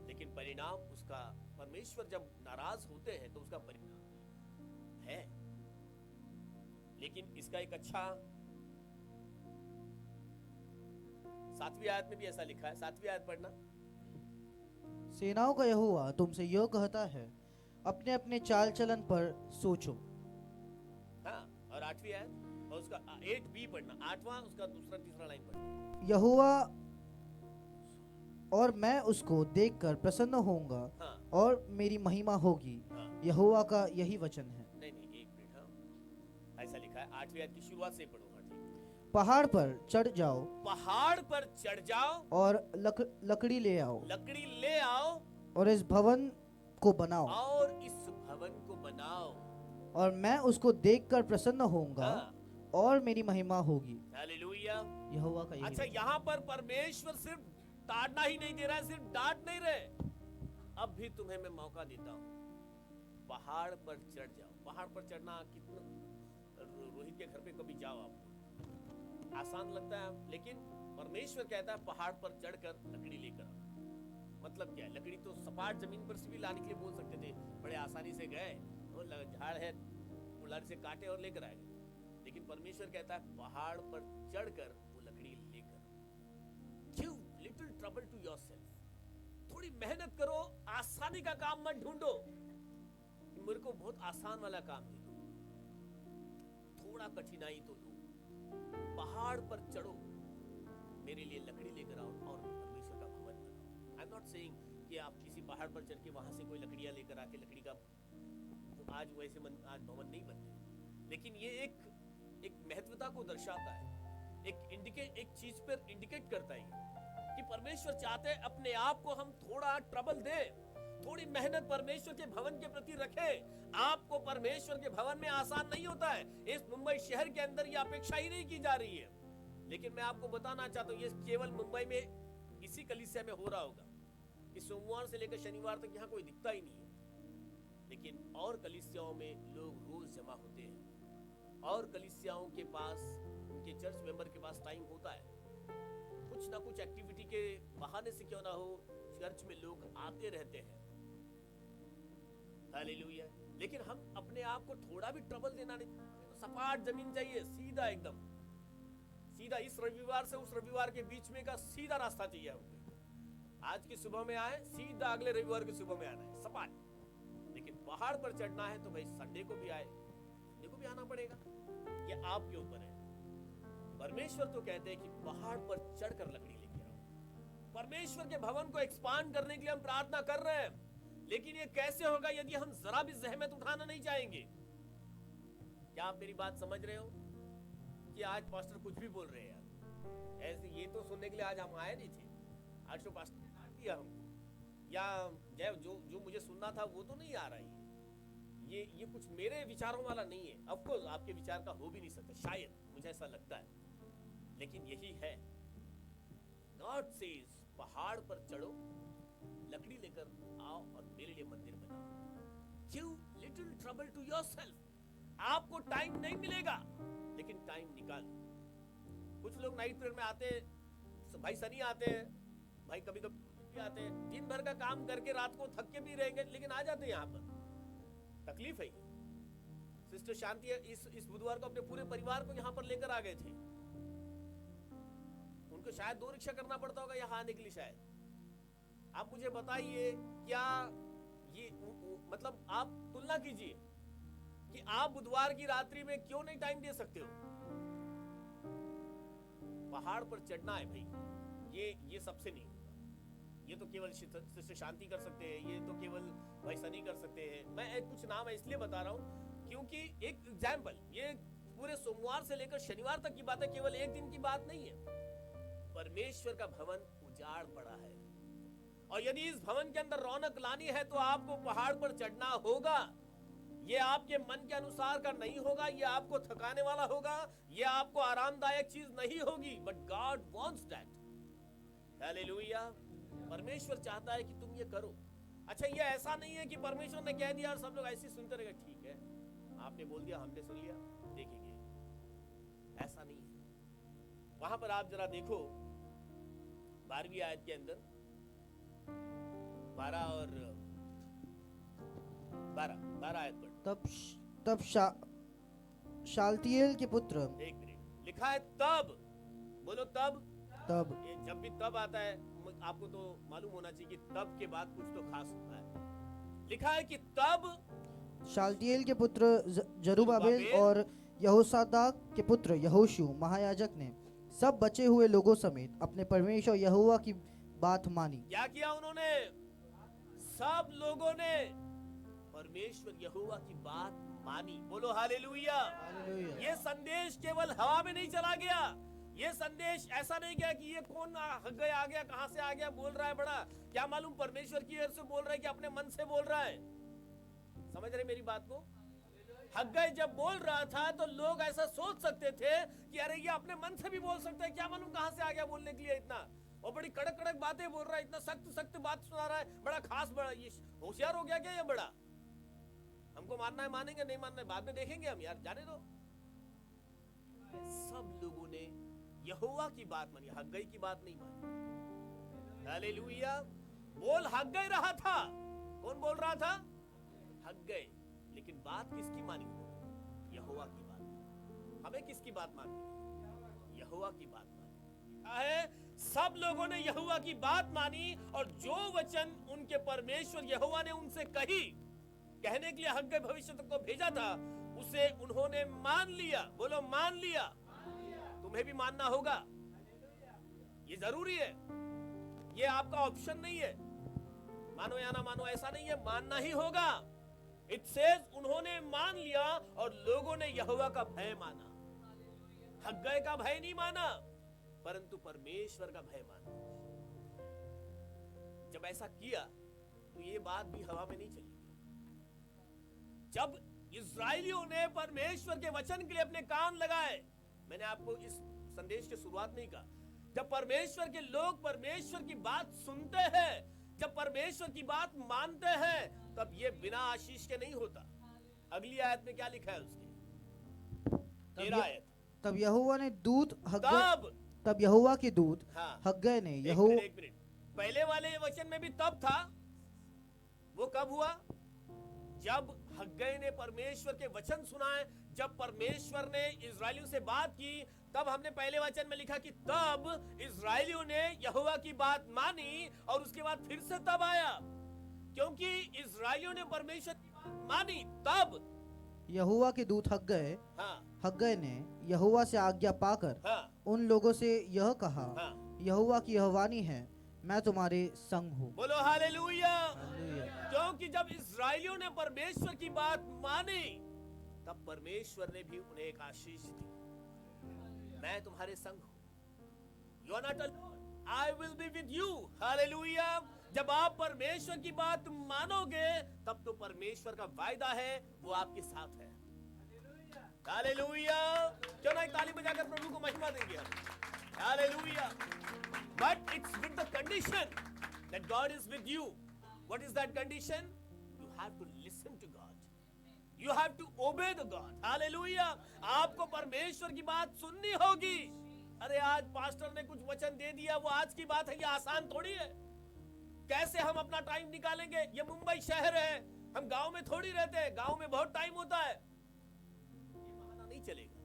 [SPEAKER 1] लेकिन परिणाम उसका, परमेश्वर जब नाराज होते हैं तो उसका परिणाम है। लेकिन इसका एक अच्छा 7वीं आयत में भी ऐसा लिखा है, 7वीं आयत पढ़ना।
[SPEAKER 2] सेनाओं का यहोवा तुमसे यो कहता है, अपने अपने चाल चलन पर सोचो।
[SPEAKER 1] हाँ, और 8वीं आयत और उसका 8b पढ़ना, 8वां उसका दूसरा तीसरा लाइन पढ़ना।
[SPEAKER 2] यहोवा और मैं उसको देखकर प्रसन्न होऊंगा
[SPEAKER 1] हाँ,
[SPEAKER 2] और मेरी महिमा होगी।
[SPEAKER 1] हाँ,
[SPEAKER 2] यहोवा का यही वचन है।
[SPEAKER 1] नहीं नहीं, एक मिनट। हाँ, ऐसा लिखा है 8वीं आयत की शुरुआत से पढ़ो। हाँ, ठीक।
[SPEAKER 2] पहाड़ पर चढ़ जाओ
[SPEAKER 1] पहाड़ पर चढ़ जाओ
[SPEAKER 2] और लकड़ी ले आओ
[SPEAKER 1] लकड़ी ले आओ
[SPEAKER 2] और इस भवन को बनाओ,
[SPEAKER 1] और इस भवन को बनाओ,
[SPEAKER 2] और मैं उसको देखकर प्रसन्न होऊंगा
[SPEAKER 1] हाँ,
[SPEAKER 2] और मेरी महिमा होगी।
[SPEAKER 1] हालेलुया।
[SPEAKER 2] यहोवा का यही
[SPEAKER 1] अच्छा,
[SPEAKER 2] वचन।
[SPEAKER 1] यहाँ पर परमेश्वर सिर्फ ताड़ना ही नहीं दे रहा है, सिर्फ डांट नहीं रहे, अब भी तुम्हें मैं मौका देता हूँ, पहाड़ पर चढ़ जाओ। पहाड़ पर चढ़ना कितना, रोहित के घर पे कभी जाओ आप, आसान लगता है, लेकिन परमेश्वर कहता है पहाड़ पर चढ़कर लकड़ी लेकर आओ। मतलब क्या है? लकड़ी तो सपाट जमीन पर से भी लाने के लिए बोल सकते थे, बड़े आसानी से गए और झाड़ है कुल्हाड़ी से काटे और लेकर आए, लेकिन परमेश्वर कहता है पहाड़ पर चढ़कर वो लकड़ी लेकर आओ। Give little trouble to yourself, थोड़ी मेहनत करो, आसानी का काम मत ढूंढो, मेरे को बहुत आसान वाला काम दे दो, थोड़ा कठिनाई तो लो, पहाड़ पर चढ़ो, मेरे लिए लकड़ी लेकर आओ और परमेश्वर का भवन बनाओ। आई एम नॉट सेइंग कि आप किसी पहाड़ पर चढ़ के वहां से कोई लकड़ियां लेकर आके लकड़ी का, आज वैसे आज भवन नहीं बनते, लेकिन ये एक महत्वता को दर्शाता है, एक चीज पर इंडिकेट करता है कि परमेश्वर चाहते हैं अपने आप को हम थोड़ा ट्रबल दें, थोड़ी मेहनत परमेश्वर के भवन के प्रति रखें। आपको परमेश्वर के भवन में आसान नहीं होता है, इस मुंबई शहर के अंदर ये अपेक्षा ही नहीं की जा रही है, लेकिन मैं आपको बताना चाहता हूँ ये केवल मुंबई में इसी कलीसिया में हो रहा होगा कि सोमवार से लेकर शनिवार तक यहाँ कोई दिखता ही नहीं है, लेकिन और कलीसियाओं में लोग रोज जमा होते हैं, और कलीसियाओं के पास, उनके चर्च मेंबर के पास टाइम होता है, कुछ ना कुछ एक्टिविटी के बहाने से क्यों ना हो चर्च में लोग आते रहते हैं। हालेलुया। लेकिन हम अपने आप को थोड़ा भी ट्रबल देना नहीं, तो सपाट जमीन चाहिए, सीधा एकदम सीधा, इस रविवार से उस रविवार के बीच में का सीधा रास्ता चाहिए हमको। आज की सुबह में आए, सीधा अगले रविवार की सुबह में आना है, सपाट। लेकिन पहाड़ पर चढ़ना है तो भाई संडे को भी आए, संडे को भी आना पड़ेगा, ये आपके ऊपर है। परमेश्वर तो कहते हैं कि पहाड़ पर चढ़कर लकड़ी लेके आओ। परमेश्वर के भवन को एक्सपांड करने के लिए हम प्रार्थना कर रहे हैं, लेकिन ये कैसे होगा यदि हम जरा भी जहमत उठाना नहीं चाहेंगे। क्या आप मेरी बात समझ रहे हो कि आज पास्टर कुछ भी बोल रहे हैं यार, ऐसे ये तो सुनने के लिए आज हम आए नहीं थे, आज तो पास्टर ने डांट दिया हमको, या जो मुझे सुनना था वो तो नहीं आ रहा है। ये कुछ मेरे विचारों वाला नहीं है, ऑफ कोर्स आपके विचार का हो भी नहीं सकता, शायद मुझे ऐसा लगता है, लेकिन यही है। गॉड सेज पहाड़ पर चढ़ो, लकड़ी लेकर आओ और मेरे लिए मंदिर बनाओ। Give little trouble to yourself. आपको टाइम नहीं मिलेगा, लेकिन टाइम निकालो। कुछ लोग नाइट प्रेयर में आते हैं, भाई सनी आते हैं, भाई कभी कभी आते हैं, दिन भर का काम करके रात को थक के भी रहेंगे, लेकिन आ जाते हैं यहाँ पर। तकलीफ है ये। सिस्टर शांति इस बुधवार को अपने पूरे परिवार को यहाँ पर लेकर आ गए थे, उनको शायद 2 रिक्शा करना पड़ता होगा यहाँ आने के लिए शायद। आप मुझे बताइए, क्या ये मतलब आप तुलना कीजिए कि आप बुधवार की रात्रि में क्यों नहीं टाइम दे सकते हो। पहाड़ पर चढ़ना है भाई, ये सबसे नहीं होगा, ये तो केवल सिस्टर शांति कर सकते हैं, ये तो केवल भाई सनी कर सकते हैं। मैं कुछ नाम है इसलिए बता रहा हूँ क्योंकि एक एग्जाम्पल, ये पूरे सोमवार से लेकर शनिवार तक की बात है, केवल एक दिन की बात नहीं है। परमेश्वर का भवन उजाड़ पड़ा है, और यदि इस भवन के अंदर रौनक लानी है तो आपको पहाड़ पर चढ़ना होगा। ये आपके मन के अनुसार का नहीं होगा, ये आपको थकाने वाला होगा, ये आपको आरामदायक चीज नहीं होगी, but God wants that. Hallelujah. परमेश्वर चाहता है कि तुम ये करो। अच्छा, ये ऐसा नहीं है कि परमेश्वर ने कह दिया और सब लोग ऐसे सुनते रहेंगे, ठीक है आपने बोल दिया हमने सुन लिया, देखेंगे। ऐसा नहीं है। वहां पर आप जरा देखो 12वीं आयत के अंदर 12 और 12 आयत पढ़।
[SPEAKER 2] तब शालतिएल के पुत्र,
[SPEAKER 1] एक मिनट, लिखा है तब, बोलो तब। ये जब भी तब आता है आपको तो मालूम होना चाहिए कि तब के बाद कुछ तो खास होता है। लिखा है कि तब
[SPEAKER 2] शालतिएल के पुत्र जरुब्बाबेल और यहोसादाक के पुत्र यहोशू महायाजक ने सब बचे हुए लोगों समेत अपने परमेश्वर यहोवा की बात मानी।
[SPEAKER 1] क्या किया उन्होंने? सब लोगों ने परमेश्वर यहोवा की बात मानी। बोलो हालेलुया। ये संदेश केवल हवा में नहीं चला गया। ये संदेश ऐसा नहीं गया कि ये कौन आ गया, कहां से आ गया, बोल रहा है बड़ा, क्या मालूम परमेश्वर की ओर से बोल रहा है कि अपने मन से बोल रहा है। समझ रहे मेरी बात को? हग्गई जब बोल रहा था तो लोग ऐसा सोच सकते थे कि अरे ये अपने मन से भी बोल सकता है, क्या मालूम कहां से आ गया बोलने के लिए इतना, और बड़ी कड़क कड़क बातें बोल रहा है, इतना सख्त सख्त बात सुना रहा है, बड़ा खास, बड़ा ये होशियार हो गया क्या ये बड़ा? हमको मानना है मानेंगे, नहीं मानना है बाद में देखेंगे हम, यार जाने दो। सब लोगों ने यहोवा की बात मानी, हग्गई की बात नहीं मानी। हालेलुया। बोल हग्गई रहा था। कौन बोल रहा था? हग्गई। लेकिन बात किसकी मानी उन्होंने? यहोवा की बात। हमें किसकी बात माननी? यहोवा की बात मानी है। सब लोगों ने यहोवा की बात मानी और जो वचन उनके परमेश्वर यहोवा ने उनसे कहने के लिए हग्गई भविष्यवक्ता को भेजा था, उसे उन्होंने मान लिया। बोलो मान लिया। तुम्हें भी मानना होगा, ये जरूरी है, ये आपका ऑप्शन नहीं है। मानो या ना मानो ऐसा नहीं है, मानना ही होगा। इट सेज उन्होंने मान लिया और लोगों ने यहोवा का भय माना। हग्गई का भय नहीं माना, परंतु परमेश्वर का भय माना। जब ऐसा किया तो ये बात भी हवा में नहीं चली। जब इस्राएलियों ने परमेश्वर के वचन के लिए अपने कान लगाए, मैंने आपको इस संदेश की शुरुआत नहीं कहा, जब परमेश्वर के लोग परमेश्वर की बात सुनते हैं, जब परमेश्वर की बात मानते हैं, तब ये बिना आशीष के नहीं होता। अगली आयत में क्या लिखा है उसके? 13 आयत।
[SPEAKER 2] तब यहोवा ने दूत
[SPEAKER 1] तब
[SPEAKER 2] यहोवा के दूत हग्गई ने
[SPEAKER 1] एक मिनट, पहले वाले वचन में भी तब था, वो कब हुआ? जब हग्गई ने परमेश्वर के वचन सुनाए, जब परमेश्वर ने इस्राएलियों से बात की, तब हमने पहले वचन में लिखा कि तब इस्राएलियों ने यहोवा की बात मानी, और उसके बाद फिर से तब आया, क्योंकि इस्राएलियों ने परमेश्वर की बात मानी। तब
[SPEAKER 2] यहोवा के दूत हग्गई ने यहोवा से आज्ञा पाकर उन लोगों से यह कहा, यहोवा की यह वाणी है, मैं तुम्हारे संग हूँ।
[SPEAKER 1] बोलो हालेलुया। क्योंकि जब इस्राएलियों ने परमेश्वर की बात मानी, तब परमेश्वर ने भी उन्हें एक आशीष दी, मैं तुम्हारे संग हूँ। You are not alone, I will be with you। Hallelujah. जब आप परमेश्वर की बात मानोगे, तब तो परमेश्वर का वायदा है वो आपके साथ है। हालेलुया। क्यों ना एक ताली बजाकर प्रभु को महिमा देंगे हम। Hallelujah. But it's with the condition that God is with you. What is that condition? You have to listen to God. You have to obey the God. Hallelujah. आपको परमेश्वर की बात सुननी होगी। अरे आज पास्टर ने कुछ वचन दे दिया, वो आज की बात है, ये आसान थोड़ी है। कैसे हम अपना टाइम निकालेंगे? ये मुंबई शहर है, हम गांव में थोड़ी रहते हैं, गांव में बहुत टाइम होता है। ये बहाना नहीं चलेगा,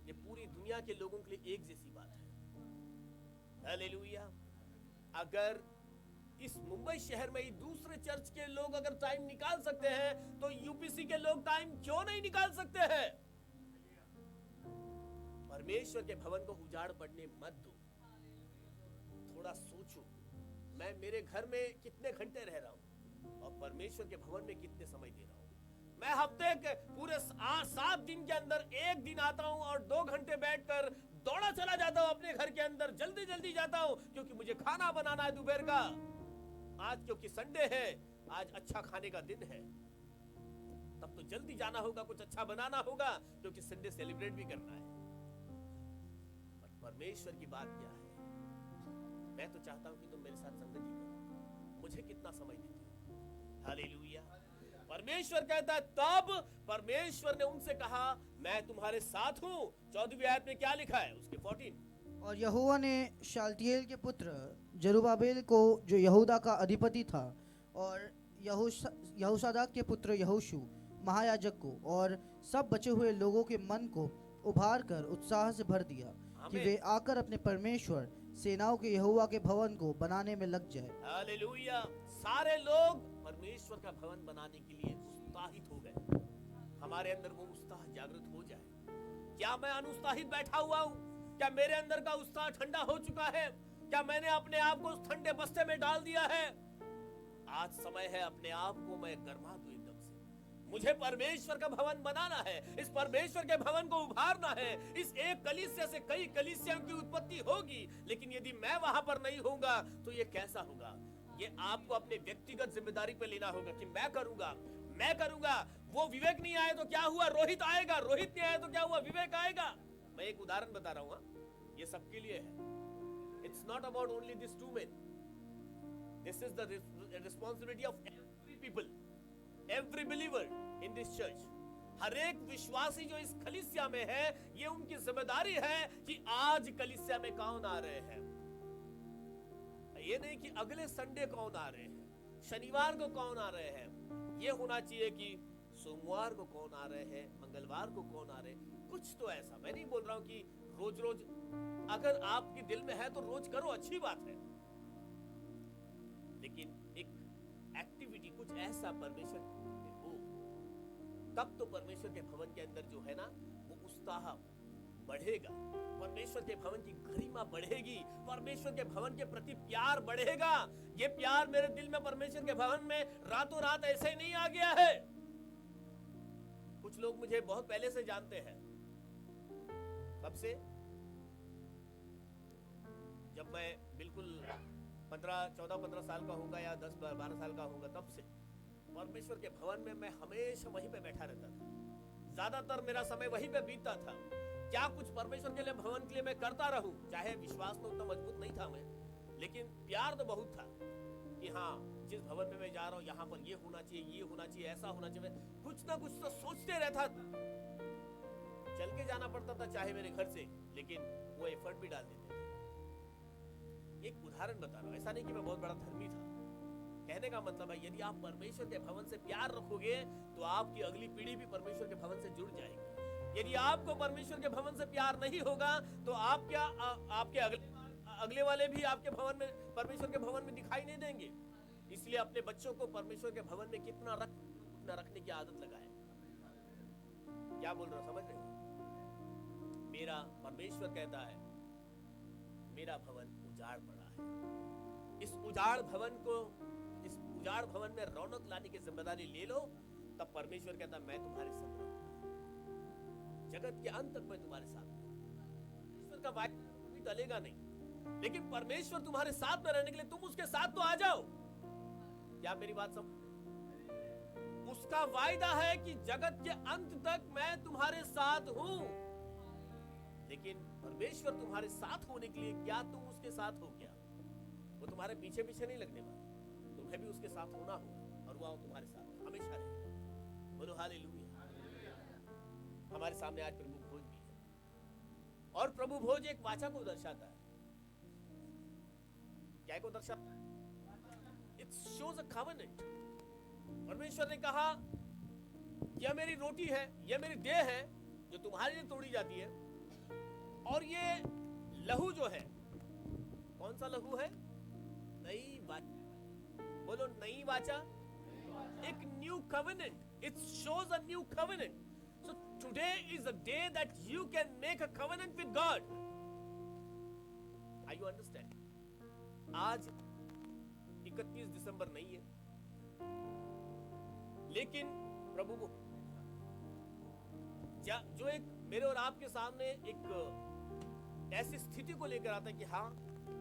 [SPEAKER 1] ये पूरी दुनिया के लोगों के लिए एक जैसी बात है। हालेलुया। अगर इस मुंबई शहर में ही दूसरे चर्च के लोग अगर टाइम निकाल सकते हैं, तो यूपीसी के लोग टाइम क्यों नहीं निकाल सकते हैं? परमेश्वर के भवन को उजाड़ पड़ने मत दो। थोड़ा सोचो, मैं मेरे घर में कितने घंटे रह रहा हूं और परमेश्वर के भवन में कितने समय दे रहा हूं। मैं हफ्ते के पूरे 7 दिन के अंदर एक दिन आता हूं और 2 घंटे बैठकर दौड़ा चला जाता हूं अपने घर के अंदर, जल्दी जल्दी जाता हूं क्योंकि मुझे खाना बनाना है दोपहर का। आज क्योंकि संडे है, आज अच्छा खाने का दिन है, तब तो जल्दी जाना होगा, कुछ अच्छा बनाना होगा क्योंकि संडे सेलिब्रेट भी करना है। पर परमेश्वर की बात क्या है? मैं तो चाहता हूं कि तुम मेरे साथ संगति करो। मुझे कितना समय देते हो? हालेलुया। परमेश्वर कहता है तब परमेश्वर ने उनसे कहा मैं तुम्हारे साथ हूं। 14वीं आयत में क्या लिखा है उसके 14।
[SPEAKER 2] और यहोवा ने शालतिएल के पुत्र जरुब्बाबेल को, जो यहूदा का अधिपति था, और यहोसादाक के पुत्र यहोशू महायाजक को और सब बचे हुए लोगों के मन को उभार कर उत्साह से भर दिया कि वे आकर अपने परमेश्वर सेनाओं के यहोवा के भवन को बनाने में लग जाए।
[SPEAKER 1] हालेलुया। सारे लोग परमेश्वर का भवन बनाने के लिए उत्साहित हो गए। हमारे अंदर वो उत्साह जागृत हो जाए। क्या मैं अनुत्साहित बैठा हुआ हूँ? क्या मेरे अंदर का उत्साह ठंडा हो चुका है? क्या मैंने अपने आप को उस ठंडे बस्ते में डाल दिया है? आज समय है अपने आप को मैं गरमा दूं एकदम से। मुझे परमेश्वर का भवन बनाना है। इस परमेश्वर के भवन को उभारना है। इस एक कलीसिया से कई कलीसियाओं की उत्पत्ति होगी, लेकिन यदि मैं वहां पर नहीं होऊंगा तो ये कैसा होगा? ये आपको अपने व्यक्तिगत जिम्मेदारी पे लेना होगा कि मैं करूंगा। वो विवेक नहीं आए तो क्या हुआ? रोहित आएगा। रोहित नहीं आए तो क्या हुआ? विवेक आएगा। मैं एक उदाहरण बता रहा हूं, ये सबके लिए है। It's not about only this two men. This is the responsibility of every people, every believer in this church. हर एक विश्वासी जो इस कलीसिया में है, ये उनकी जिम्मेदारी है कि आज कलीसिया में कौन आ रहे हैं। ये नहीं कि अगले संडे कौन आ रहे हैं, शनिवार को कौन आ रहे हैं। ये होना चाहिए कि सोमवार को कौन आ रहे हैं, मंगलवार को कौन आ रहे हैं। कुछ तो ऐसा, मैं नहीं बोल रहा हूं कि रोज रोज, अगर आपके दिल में है तो रोज करो, अच्छी बात है, लेकिन एक एक्टिविटी कुछ ऐसा परमेश्वर में हो, तब तो परमेश्वर के भवन के अंदर जो है ना वो उत्साह बढ़ेगा। परमेश्वर के भवन की गरिमा बढ़ेगी। परमेश्वर के भवन के प्रति प्यार बढ़ेगा। ये प्यार मेरे दिल में परमेश्वर के भवन में रातों रात ऐसे ही नहीं आ गया है। कुछ लोग मुझे बहुत पहले से जानते हैं। कब से? जब मैं बिल्कुल 14-15 साल का होगा या 10-12 साल का होगा, तब से परमेश्वर के भवन में मैं हमेशा वहीं पे बैठा रहता था। ज्यादातर मेरा समय वहीं पे बीतता था। क्या कुछ परमेश्वर के लिए, भवन के लिए मैं करता रहूं, चाहे विश्वास तो उतना मजबूत नहीं था मैं, लेकिन प्यार तो बहुत था कि हाँ, जिस भवन में मैं जा रहा हूं यहाँ पर ये होना चाहिए, ये होना चाहिए, ऐसा होना चाहिए। कुछ ना कुछ तो सोचते रहता था। चल के जाना पड़ता था चाहे मेरे घर से, लेकिन वो एफर्ट भी डाल देते थे। एक उदाहरण बता रहा हूं, ऐसा नहीं कि मैं बहुत बड़ा धर्मी था। कहने का मतलब है, यदि आप परमेश्वर के भवन से प्यार रखोगे तो आपकी अगली पीढ़ी भी परमेश्वर के भवन से जुड़ जाएगी। यदि आपको परमेश्वर के भवन से प्यार नहीं होगा तो आप क्या, आपके अगले वाले भी आपके भवन में, परमेश्वर के भवन में दिखाई नहीं देंगे। इसलिए अपने बच्चों को परमेश्वर के भवन में कितना रखने की आदत लगाए। क्या बोल रहा हूं, समझ रहे हो? मेरा परमेश्वर कहता है मेरा भवन उजाड़ पड़ा है। इस उजाड़ भवन में रौनक लाने की जिम्मेदारी ले लो। तब परमेश्वर कहता मैं तुम्हारे संग रहूंगा, जगत के अंत तक मैं तुम्हारे साथ रहूंगा। परमेश्वर का वायदा कभी टलेगा नहीं, लेकिन परमेश्वर तुम्हारे साथ में रहने के लिए तुम उसके साथ तो आ जाओ। क्या मेरी बात समझ? उसका वायदा है कि जगत के अंत तक मैं तुम्हारे साथ हूं। लेकिन परमेश्वर तुम्हारे साथ होने के लिए, क्या तुम उसके साथ हो? क्या वो तुम्हारे पीछे पीछे नहीं लगने वाला, तुम्हें भी उसके साथ होना होगा, और वो तुम्हारे साथ हमेशा रहेगा। बोलो हालेलुया। हमारे सामने आज प्रभु भोज भी है, और प्रभु भोज एक वाचा को दर्शाता है। क्या को दर्शाता है? It shows a covenant. परमेश्वर ने कहा यह मेरी रोटी है, यह मेरी देह है जो तुम्हारे लिए तोड़ी जाती है, और ये लहू जो है, कौन सा लहू है? नई वाचा। बोलो नई वाचा, एक new covenant. It shows a new covenant. So today is a day that you can make a covenant with God. Are you understand? आज 31 दिसंबर नहीं है, लेकिन प्रभु को जो एक मेरे और आपके सामने एक ऐसी स्थिति को लेकर आता है कि हाँ,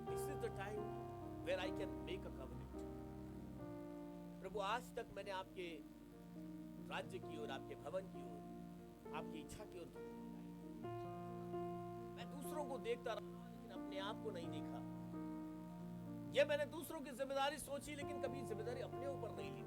[SPEAKER 1] this is the time where I can make a covenant. प्रभु आज तक मैंने आपके राज्य की ओर, आपके भवन की ओर, आपकी इच्छा की ओर मैं दूसरों को देखता रहा, लेकिन अपने आप को नहीं देखा। ये मैंने दूसरों की जिम्मेदारी सोची, लेकिन कभी जिम्मेदारी अपने ऊपर नहीं ली।